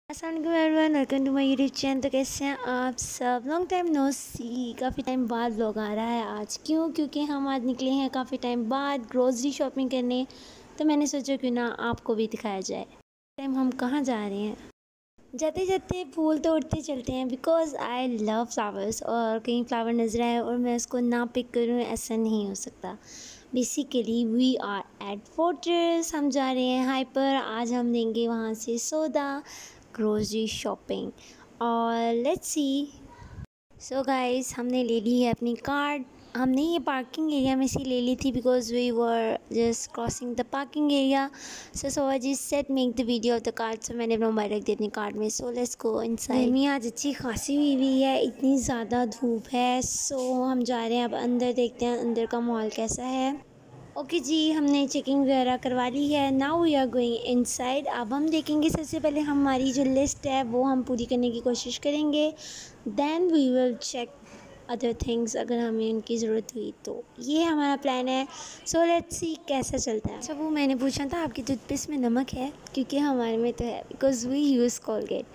अस्सलाम everyone, welcome to my YouTube channel. तो कैसे हैं आप सब? लॉन्ग टाइम नो सी, काफ़ी टाइम बाद व्लॉग आ रहा है आज। क्योंकि हम आज निकले हैं काफ़ी टाइम बाद ग्रोसरी शॉपिंग करने। तो मैंने सोचा क्यों ना आपको भी दिखाया जाए। टाइम हम कहाँ जा रहे हैं? जाते जाते फूल तोड़ते चलते हैं बिकॉज़ आई लव फ्लावर्स। और कहीं फ्लावर नज़र आए और मैं उसको ना पिक करूँ, ऐसा नहीं हो सकता। Basically we are at fortress, हम जा रहे हैं हाइपर। आज हम लेंगे वहाँ से सौदा, ग्रोसरी शॉपिंग। और लेट्स सी। सो गाइस, हमने ले ली है अपनी कार। हमने ये पार्किंग एरिया में से ले ली थी because we were just crossing the parking area. So जी set make the video of the car. So मैंने अपना मोबाइल रख दिया अपनी कार में। So let's go inside. गर्मी आज अच्छी खासी हुई है, इतनी ज़्यादा धूप है। सो हम जा रहे हैं अब अंदर, देखते हैं अंदर का माहौल कैसा है। ओके जी, हमने चेकिंग वगैरह करवा ली है। Now we are going inside. अब हम देखेंगे, सबसे पहले हमारी जो लिस्ट है वो हम पूरी करने की कोशिश करेंगे। Then we will check other things, अगर हमें उनकी ज़रूरत हुई तो। ये हमारा प्लान है। सो लेट्स सी कैसा चलता है। अच्छा, वो मैंने पूछा था आपकी टूथपेस्ट में नमक है? क्योंकि हमारे में तो है, बिकॉज़ वी यूज़ कोलगेट।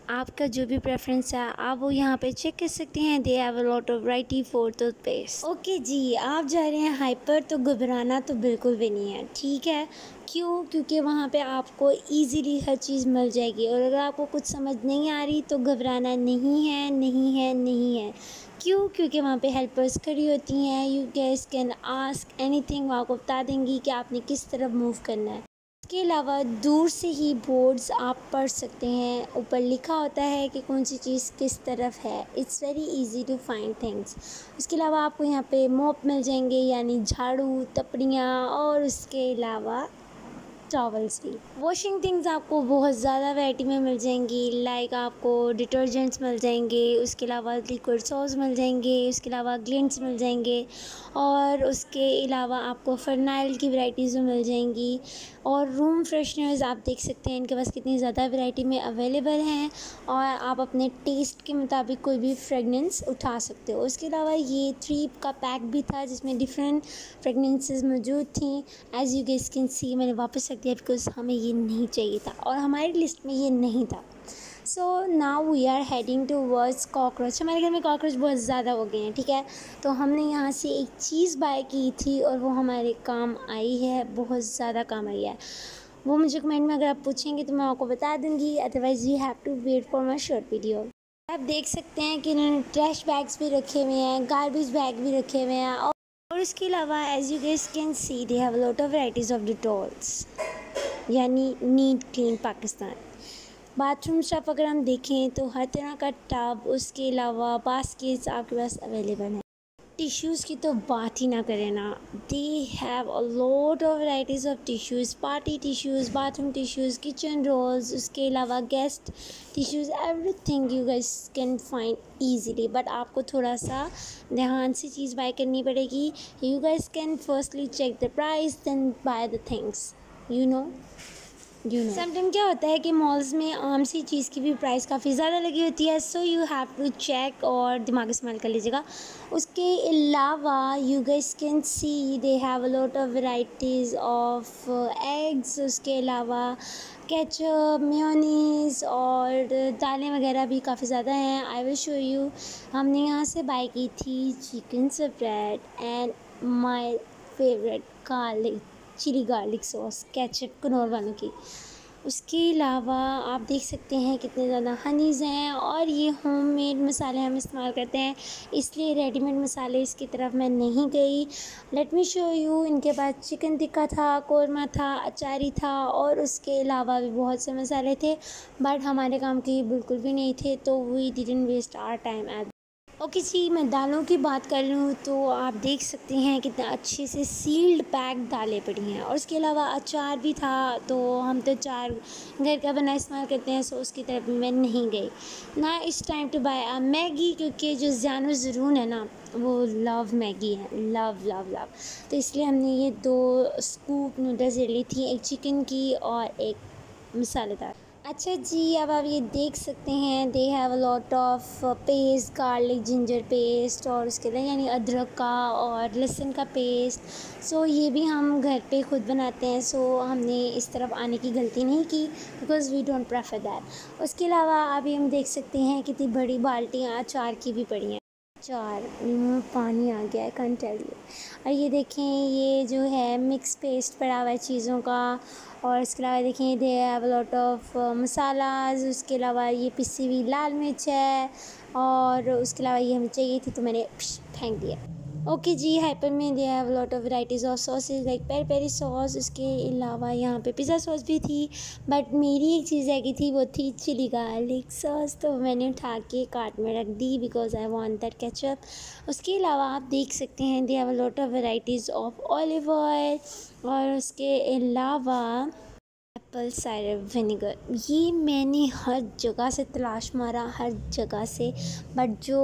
आपका जो भी प्रेफरेंस है आप वो यहाँ पे चेक कर सकते हैं। They have a lot of variety for toothpaste. Okay जी, आप जा रहे हैं हाइपर, तो घबराना तो बिल्कुल भी नहीं है, ठीक है? क्योंकि वहाँ पे आपको इजीली हर चीज़ मिल जाएगी। और अगर आपको कुछ समझ नहीं आ रही तो घबराना नहीं है, नहीं है, नहीं है। क्योंकि वहाँ पे हेल्पर्स खड़ी होती हैं। You gas can ask anything, वो आपको बता देंगी कि आपने किस तरफ मूव करना है। इसके अलावा दूर से ही बोर्ड्स आप पढ़ सकते हैं, ऊपर लिखा होता है कि कौन सी चीज़ किस तरफ है। It's very easy to find things. उसके अलावा आपको यहाँ पे मॉप मिल जाएंगे, यानी झाड़ू, तपड़ियाँ, और उसके अलावा टॉवल्स भी। वॉशिंग थिंग्स आपको बहुत ज़्यादा वैरायटी में मिल जाएंगी। लाइक आपको डिटर्जेंट्स मिल जाएंगे, उसके अलावा लिक्विड सॉस मिल जाएंगे, उसके अलावा ग्लिंट्स मिल जाएंगे, और उसके अलावा आपको फ़र्नाइल की वैराइटीज़ भी मिल जाएंगी। और रूम फ्रेशनर्स आप देख सकते हैं इनके पास कितनी ज़्यादा वैरायटी में अवेलेबल हैं, और आप अपने टेस्ट के मुताबिक कोई भी फ्रेगनेंस उठा सकते हो। उसके अलावा ये 3 का पैक भी था जिसमें डिफरेंट फ्रेगनेंसेस मौजूद थी। As you guess can see, मैंने वापस रख दिया बिकॉज हमें ये नहीं चाहिए था और हमारी लिस्ट में ये नहीं था। So now we are heading towards cockroach. हमारे घर में कॉकरोच बहुत ज़्यादा हो गए हैं, ठीक है? तो हमने यहाँ से एक चीज़ बाय की थी और वो हमारे काम आई है, बहुत ज़्यादा काम आई है। वो मुझे कमेंट में अगर आप पूछेंगे तो मैं आपको बता दूँगी, otherwise you have to wait for my short video. आप देख सकते हैं कि इन्होंने ट्रैश बैग्स भी रखे हुए हैं, गार्बेज बैग भी रखे हुए हैं, और इसके अलावा as you guess can see they have a lot of varieties of Dettols, यानी neat clean Pakistan. Bathroom stuff अगर हम देखें तो हर तरह का टब, उसके अलावा बास्केट्स आपके पास अवेलेबल हैं। टिश्यूज़ की तो बात ही ना करें ना, they have a lot of varieties of tissues, party tissues, bathroom tissues, kitchen rolls, उसके अलावा guest tissues, everything you guys can find easily. But आपको थोड़ा सा ध्यान से चीज़ बाय करनी पड़ेगी। You guys can firstly check the price then buy the things, you know. Sometime क्या होता है कि मॉल्स में आम सी चीज़ की भी प्राइस काफ़ी ज़्यादा लगी होती है। So you have to check और दिमाग इस्तेमाल कर लीजिएगा। उसके अलावा you guys can see they have a lot of varieties of eggs, उसके अलावा केचप, मेयोनीज़, और दालें वगैरह भी काफ़ी ज़्यादा हैं। I will show you. हमने यहाँ से बाय की थी chicken spread and my favourite garlic, chilli garlic sauce, ketchup Knorr वालों की। उसके अलावा आप देख सकते हैं कितने ज़्यादा हनीज़ हैं, और ये होममेड मसाले हम इस्तेमाल करते हैं, इसलिए रेडीमेड मसाले इसकी तरफ मैं नहीं गई। Let me show you. इनके पास चिकन टिक्का था, कौरमा था, अचारी था, और उसके अलावा भी बहुत से मसाले थे, बट हमारे काम के बिल्कुल भी नहीं थे, तो we didn't waste our time at. Okay जी, मैं दालों की बात कर लूँ तो आप देख सकते हैं कितना अच्छे से सील्ड पैक दालें पड़ी हैं, और उसके अलावा अचार भी था। तो हम तो अचार घर का बना इस्तेमाल करते हैं, सो उसकी तरफ मैं नहीं गई ना। इस टाइम टू बाय मैगी, क्योंकि जो ज़ानो ज़रून है ना, वो लव मैगी है, लव लव लव। तो इसलिए हमने ये 2 स्कूप नूडल्स ले ली थी, एक चिकन की और एक मसालेदार। अच्छा जी, अब आप ये देख सकते हैं they have a lot of paste, garlic ginger paste और उसके अलावा यानी अदरक का और लहसुन का पेस्ट। सो ये भी हम घर पे खुद बनाते हैं, सो हमने इस तरफ आने की गलती नहीं की because we don't prefer that. उसके अलावा अभी हम देख सकते हैं कितनी बड़ी बाल्टियाँ अचार की भी पड़ी हैं। अचार मुँह में पानी आ गया, आई कांट टेल यू। और ये देखें, ये जो है मिक्स पेस्ट पड़ा हुआ है चीज़ों का। और इसके अलावा देखें दे have a lot of masalas. उसके अलावा ये पिसी हुई लाल मिर्च है और उसके अलावा ये हमें चाहिए थी तो मैंने फेंक दिया। ओके जी, हाइपर में they have lot of varieties of sauces like peri peri sauce. उसके अलावा यहाँ पे पिज़्ज़ा सॉस भी थी, बट मेरी एक चीज़ रह गई थी, वो थी चिली गार्लिक सॉस, तो मैंने उठा के कार्ट में रख दी because I want that ketchup. उसके अलावा आप देख सकते हैं they have a lot of varieties of olive oil. और उसके अलावा एप्पल साइडर विनेगर, ये मैंने हर जगह से तलाश मारा, हर जगह से, बट जो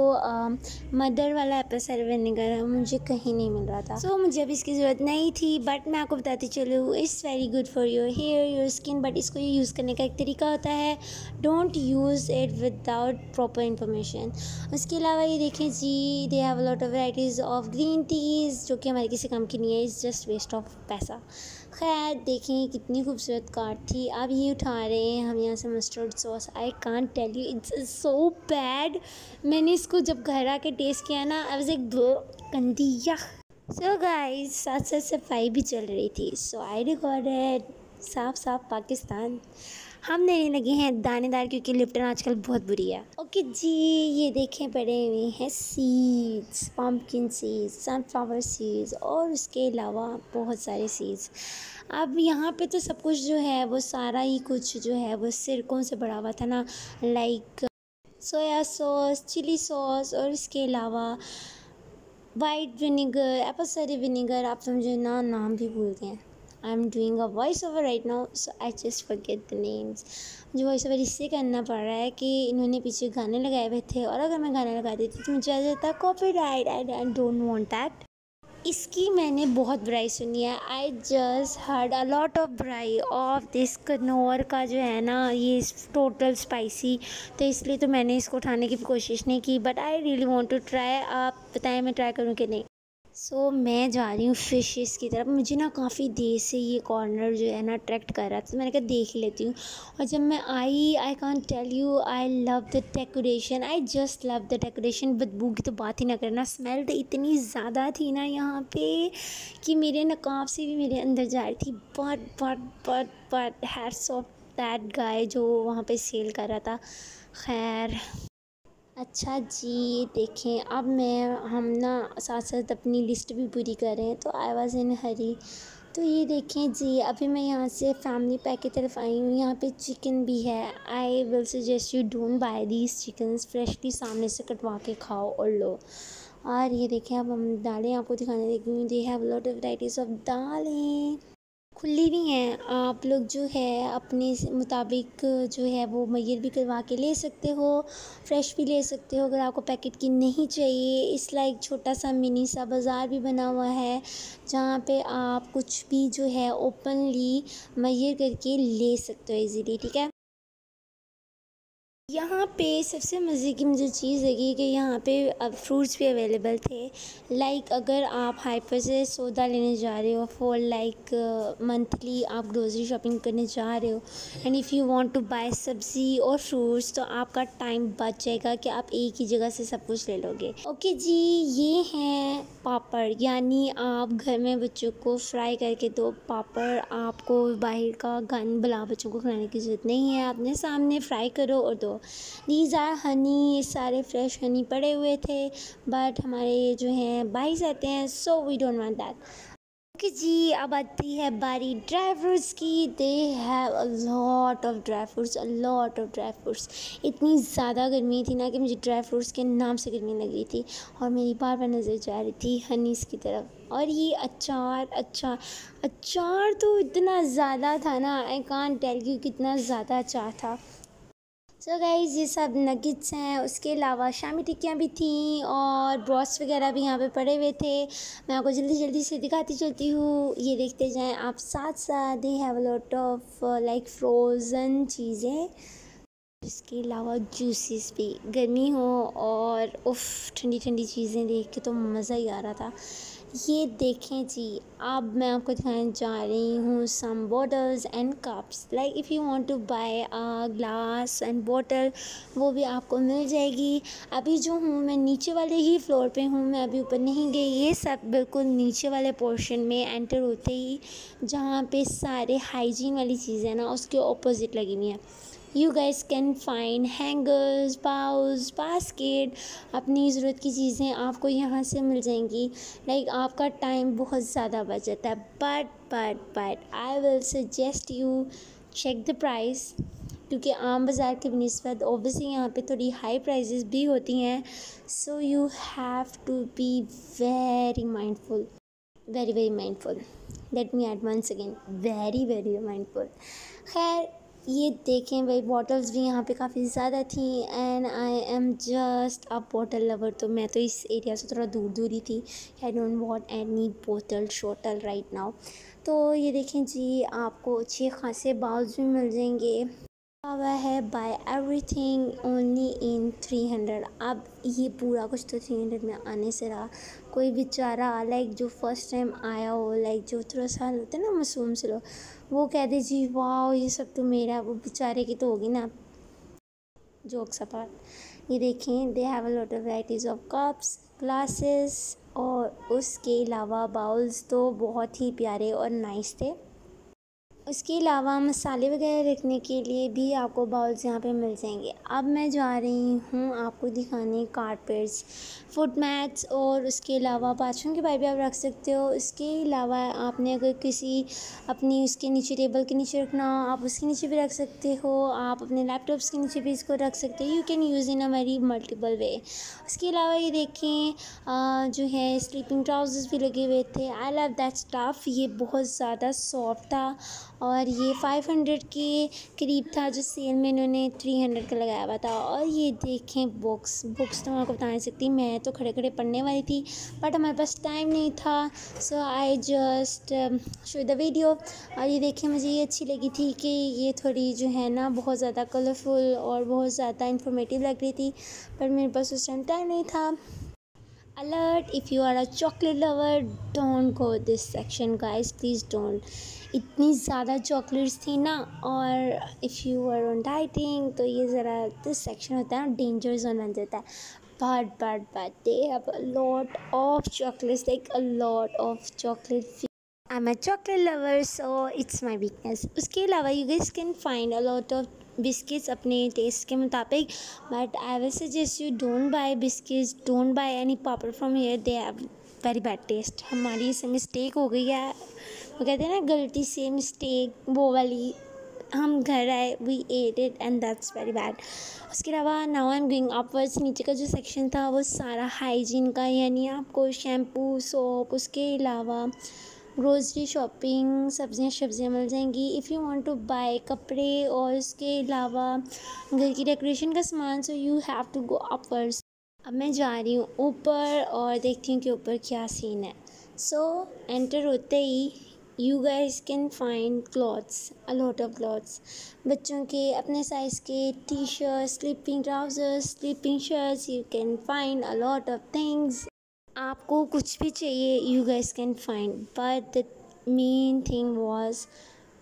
मदर वाला एप्पल साइडर विनेगर है मुझे कहीं नहीं मिल रहा था। सो मुझे अब इसकी ज़रूरत नहीं थी, बट मैं आपको बताती चलूँ it's very good for your hair your skin, but इसको ये यूज़ करने का एक तरीका होता है, don't use it without proper information. उसके अलावा ये देखें जी, they have a lot of varieties of green teas जो कि हमारे किसी काम की नहीं है, इट्स जस्ट वेस्ट ऑफ पैसा। खैर देखें कितनी खूबसूरत कार्ट थी। अब ये उठा रहे हैं हम यहाँ से mustard sauce, I can't tell you it's so bad. मैंने इसको जब घर आके टेस्ट किया ना, आई वाज लाइक दो गंदी यख। सो गाइस, साथ साथ सफाई भी चल रही थी, सो आई रिकॉर्डेड साफ साफ पाकिस्तान। हम देने लगे हैं दानेदार क्योंकि लिप्टन आजकल बहुत बुरी है। ओके जी, ये देखें पड़े हुए हैं seeds, pumpkin seeds, sunflower seeds और उसके अलावा बहुत सारे सीड्स। अब यहाँ पे तो सब कुछ जो है वो सारा ही कुछ जो है वो सिरकों से भरा हुआ था ना, like soya sauce, chilli sauce और इसके अलावा white vinegar, apple cider vinegar. आप समझे ना, नाम भी भूल गए। I am doing a voice over right now, so I just forget the names. मुझे वॉइस ओवर इससे करना पड़ रहा है कि इन्होंने पीछे गाने लगाए हुए थे, और अगर मैं गाने लगा देती तो मुझे आ जाता copyright. I don't want that. इसकी मैंने बहुत बुराई सुनी है, I just heard a lot of बुराई ऑफ दिस कनौर का जो है ना, ये टोटल स्पाइसी, तो इसलिए तो मैंने इसको उठाने की भी कोशिश नहीं की, but I really want to try. आप बताएं मैं ट्राई करूं कि नहीं। सो मैं जा रही हूँ फिशेस की तरफ। मुझे ना काफ़ी देर से ये कॉर्नर जो है ना अट्रैक्ट कर रहा था, तो मैंने कहा देख ही लेती हूँ। और जब मैं आई, I can't tell you, I love the decoration, I just love the decoration. बदबू की तो बात ही ना करना, स्मेल तो इतनी ज़्यादा थी ना यहाँ पे कि मेरे नकाब से भी मेरे अंदर जा रही थी। But hats off that guy जो वहाँ पे सेल कर रहा था। खैर अच्छा जी, देखें अब हम ना साथ साथ अपनी लिस्ट भी पूरी कर रहे हैं, तो आई वॉज़ इन हरी। तो ये देखें जी, अभी मैं यहाँ से फैमिली पैक की तरफ आई हूँ। यहाँ पे चिकन भी है। आई will suggest you don't buy these chickens, freshly सामने से कटवा के खाओ और लो। और ये देखें, अब हम दालें आपको दिखाने लगी हूँ। दे have lot of varieties of दालें, खुली भी हैं। आप लोग जो है अपने मुताबिक जो है वो मैयर भी करवा के ले सकते हो, फ्रेश भी ले सकते हो। अगर आपको पैकेट की नहीं चाहिए, इस लाइक छोटा सा मिनी सा बाज़ार भी बना हुआ है जहाँ पे आप कुछ भी जो है ओपनली मैयर करके ले सकते हो इजीली, ठीक है। यहाँ पे सबसे मज़े की मुझे चीज़ लगी कि यहाँ पे अब फ्रूट्स भी अवेलेबल थे। लाइक अगर आप हाइपर से सौदा लेने जा रहे हो फॉर लाइक मंथली आप ग्रोसरी शॉपिंग करने जा रहे हो, and if you want to buy सब्ज़ी और फ्रूट्स, तो आपका टाइम बच जाएगा कि आप एक ही जगह से सब कुछ ले लोगे। ओके जी, ये हैं पापड़, यानी आप घर में बच्चों को फ्राई करके दो पापड़। आपको बाहर का गन भला बच्चों को खिलाने की ज़रूरत नहीं है, अपने सामने फ्राई करो और दो। दीज आर हनी, ये सारे फ्रेश हनी पड़े हुए थे, बट हमारे जो हैं बाइस आते हैं, so we don't want that. Okay जी, अब आती है बारी ड्राई फ्रूट्स की। They have a lot of dry fruits, a lot of dry fruits. इतनी ज़्यादा गर्मी थी ना कि मुझे ड्राई फ्रूट्स के नाम से गर्मी लग रही थी, और मेरी बार बार नज़र जा रही थी हनीस की तरफ। और ये अचार, अचार तो इतना ज़्यादा था ना, आई कांट टेल यू कितना ज़्यादा अचार था। सो गाइस ये सब नगेट्स हैं। उसके अलावा शामी टिक्कियाँ भी थीं और ब्रॉस्ट वगैरह भी यहाँ पे पड़े हुए थे। मैं आपको जल्दी जल्दी से दिखाती चलती हूँ, ये देखते जाएं आप साथ साथ। दे have a lot of like frozen चीज़ें। इसके अलावा जूसेस भी, गर्मी हो और उफ़ ठंडी ठंडी चीज़ें देख के तो मज़ा ही आ रहा था। ये देखें जी, अब मैं आपको दिखाने जा रही हूँ some bottles and cups. Like if you want to buy a glass and bottle, वो भी आपको मिल जाएगी। अभी जो हूँ मैं नीचे वाले ही फ्लोर पे हूँ, मैं अभी ऊपर नहीं गई। ये सब बिल्कुल नीचे वाले पोर्शन में एंटर होते ही जहाँ पे सारे हाइजीन वाली चीज़ें ना उसके ऑपोजिट लगी हुई हैं। You guys can find hangers, bowls, basket, अपनी ज़रूरत की चीज़ें आपको यहाँ से मिल जाएंगी। लाइक आपका टाइम बहुत ज़्यादा बच जाता है। But I will suggest you check the price, क्योंकि आम बाज़ार के बनिस्बत ऑब्वियसली यहाँ पे थोड़ी हाई प्राइजेस भी होती हैं। So you have to be very mindful, very mindful. Let me add once again, very mindful. खैर ये देखें भाई, बॉटल्स भी यहाँ पे काफ़ी ज़्यादा थी and I am just a bottle lover. तो मैं तो इस एरिया से थोड़ा दूर ही थी। आई डोंट वांट एनी बोतल शॉटल राइट नाउ। तो ये देखें जी, आपको अच्छे खासे बाउल्स भी मिल जाएंगे। हुआ है बाय एवरीथिंग ओनली इन 300। अब ये पूरा कुछ तो 300 में आने से रहा। कोई बेचारा लाइक जो फर्स्ट टाइम आया हो, लाइक जो थोड़ा सा होता है ना मासूम से लोग, वो कह दे जी वाह ये सब तो मेरा, वो बेचारे की तो होगी ना। जोक्स अपार्ट, ये देखें दे have a lot of varieties of cups, glasses और उसके अलावा बाउल्स तो बहुत ही प्यारे और नाइस थे। उसके अलावा मसाले वगैरह रखने के लिए भी आपको बाउल्स यहाँ पे मिल जाएंगे। अब मैं जा रही हूँ आपको दिखाने कारपेट्स, फुट मैट्स और उसके अलावा बाथरूम के पाइप भी आप रख सकते हो। इसके अलावा आपने अगर किसी अपनी उसके नीचे टेबल के नीचे रखना हो, आप उसके नीचे भी रख सकते हो। आप अपने लैपटॉप्स के नीचे भी इसको रख सकते हो। You can use in a very multiple way. उसके अलावा ये देखें जो है स्लीपिंग ट्राउजर्स भी लगे हुए थे। I love that stuff. ये बहुत ज़्यादा सॉफ्ट था और ये 500 के करीब था, जो सेल में इन्होंने 300 का लगाया हुआ था। और ये देखें बुक्स तो मैं आपको बता नहीं सकती, मैं तो खड़े खड़े पढ़ने वाली थी बट हमारे पास टाइम नहीं था। So I just show the video. और ये देखें, मुझे ये अच्छी लगी थी कि ये थोड़ी जो है ना बहुत ज़्यादा कलरफुल और बहुत ज़्यादा इंफॉर्मेटिव लग रही थी, पर मेरे पास उस टाइम टाइम नहीं था। Alert, if you are a chocolate lover, don't go this section guys, please don't। इतनी ज़्यादा चॉकलेट्स थी ना, और if you are on dieting तो ये ज़रा दिस सेक्शन होता है ना, डेंजर जोन बन जाता है। But they have a lot of chocolates, like a lot of chocolate। I'm a chocolate lover, so it's my weakness। उसके अलावा you guys can find a lot of biscuits अपने test के मुताबिक, but I will suggest you don't buy biscuits, don't by any papad from here, they have very bad taste. हमारी इससे mistake हो गई है, वो कहते हैं ना गलती से मिस्टेक, वो वाली। हम घर आए, we ate it and that's very bad. उसके अलावा now I am going upwards. नीचे का जो सेक्शन था वो सारा हाइजीन का, यानी आपको शैम्पू, सोप, उसके अलावा ग्रोसरी शॉपिंग, सब्जियां मिल जाएंगी। If you want to buy कपड़े और इसके अलावा घर की डेकोरेशन का सामान, so you have to go upwards. अब मैं जा रही हूँ ऊपर और देखती हूँ कि ऊपर क्या सीन है। सो एंटर होते ही you guys can find clothes, a lot of clothes, बच्चों के अपने साइज़ के T shirt, sleeping trousers, sleeping shirts, you can find a lot of things. आपको कुछ भी चाहिए you guys can find, but the main thing was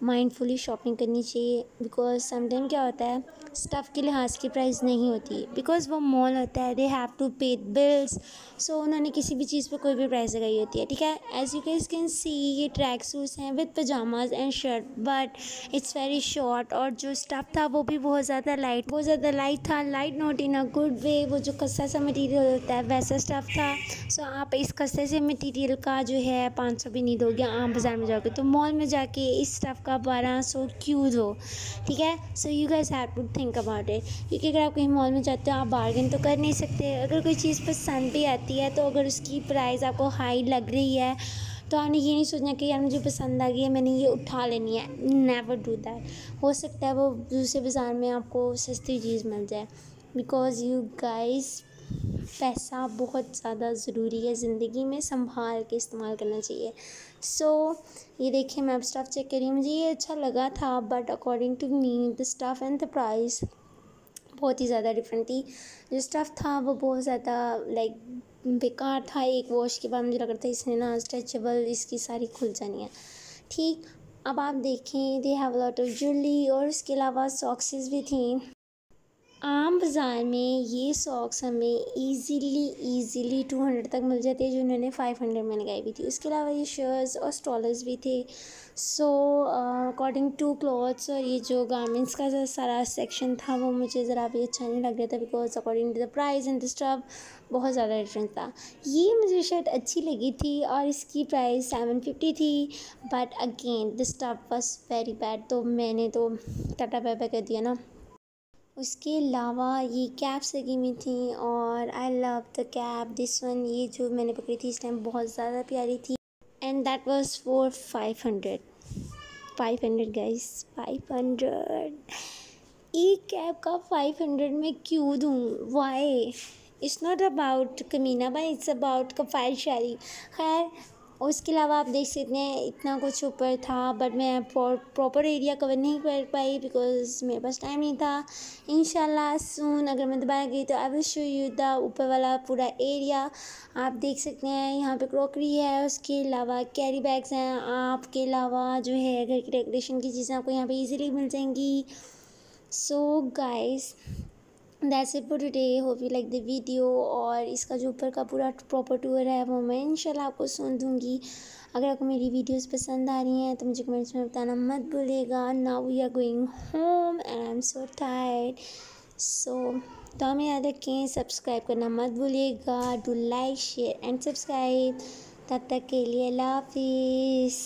mindfully shopping करनी चाहिए। बिकॉज समटाइम क्या होता है, स्टफ़ के लिहाज की प्राइस नहीं होती, बिकॉज वो मॉल होता है, they have to pay bills. So उन्होंने किसी भी चीज़ पे कोई भी प्राइस लगाई होती है, ठीक है। As you guys can see, ये ट्रैक सूट्स हैं with pyjamas and shirt, but it's very short. और जो स्टफ़ था वो भी बहुत ज़्यादा लाइट था, light not in a good way. वो जो खस्ता सा मटीरियल होता है वैसा स्टफ़ था। सो आप इस खस्ते से मटीरियल का जो है 500 भी नहीं दोगे आम बाज़ार में जाके, तो मॉल में जाके इस स्टफ़ का 1200 क्यों दो, ठीक है। So you guys have to think about it, क्योंकि अगर आप कहीं मॉल में जाते हो आप बार्गेन तो कर नहीं सकते। अगर कोई चीज़ पसंद भी आती है तो अगर उसकी प्राइस आपको हाई लग रही है तो आपने ये नहीं सोचना कि यार मुझे पसंद आ गई है, मैंने ये उठा लेनी है। Never do that. हो सकता है वो दूसरे बाज़ार में आपको सस्ती चीज़ मिल जाए, बिकॉज़ यू गाइस, पैसा बहुत ज़्यादा ज़रूरी है ज़िंदगी में, संभाल के इस्तेमाल करना चाहिए। ये देखिए, मैं अब स्टफ़ चेक कर रही हूँ, मुझे ये अच्छा लगा था, but according to me the stuff and the price बहुत ही ज़्यादा डिफरेंट थी। जो स्टफ़ था वो बहुत ज़्यादा लाइक बेकार था। एक वॉश के बाद मुझे लग रहा था इसने ना स्ट्रेचेबल इसकी सारी खुल जानी है। ठीक, अब आप देखें, दे हैव लॉट ऑफ ज्वेलरी और इसके अलावा सॉक्सेस भी थी। आम बाज़ार में ये सॉक्स हमें ईज़िली 200 तक मिल जाते हैं, जो उन्होंने 500 में लगाई हुई थी। उसके अलावा ये शर्ट्स और स्टॉलर्स भी थे। अकॉर्डिंग टू क्लॉथ्स और ये जो गारमेंट्स का जो सारा सेक्शन था वो मुझे ज़रा भी अच्छा नहीं लग रहा था, because according to the price and the stuff बहुत ज़्यादा डिफरेंस था। ये मुझे शर्ट अच्छी लगी थी और इसकी प्राइस 750 थी, but again the stuff was very bad, तो मैंने तो टाटा बाय बाय कर दिया ना। उसके अलावा ये कैप्स लगी हुई थी और आई love the cap this one, ये जो मैंने पकड़ी थी इस टाइम बहुत ज़्यादा प्यारी थी, and that was for 500 guys, 500। एक कैप का 500 में क्यों दूँ? वाई? इट्स नॉट अबाउट कमीना भाई, इट्स अबाउट कफ़ायत शारी। खैर, उसके अलावा आप देख सकते हैं इतना कुछ ऊपर था, बट मैं प्रॉपर एरिया कवर नहीं कर पाई बिकॉज मेरे पास टाइम नहीं था। इंशाल्लाह सून अगर मैं दोबारा गई तो आई विल शो यू द ऊपर वाला पूरा एरिया। आप देख सकते हैं यहाँ पे क्रॉकरी है, उसके अलावा कैरी बैग्स हैं, आपके अलावा जो है घर की डेकोरेशन की चीज़ें आपको यहाँ पे इजीली मिल जाएंगी। So guys, that's it for today, hope you like the video. और इसका जो ऊपर का पूरा प्रॉपर टूर है वो मैं इंशाल्लाह आपको सुन दूँगी। अगर आपको मेरी वीडियोस पसंद आ रही हैं तो मुझे कमेंट्स में बताना मत भूलिएगा। Now we are going home and I am so tired. तो हमें याद रखें, सब्सक्राइब करना मत भूलिएगा। Do like, share and subscribe. तब तक के लिए अल्लाह हाफिज़।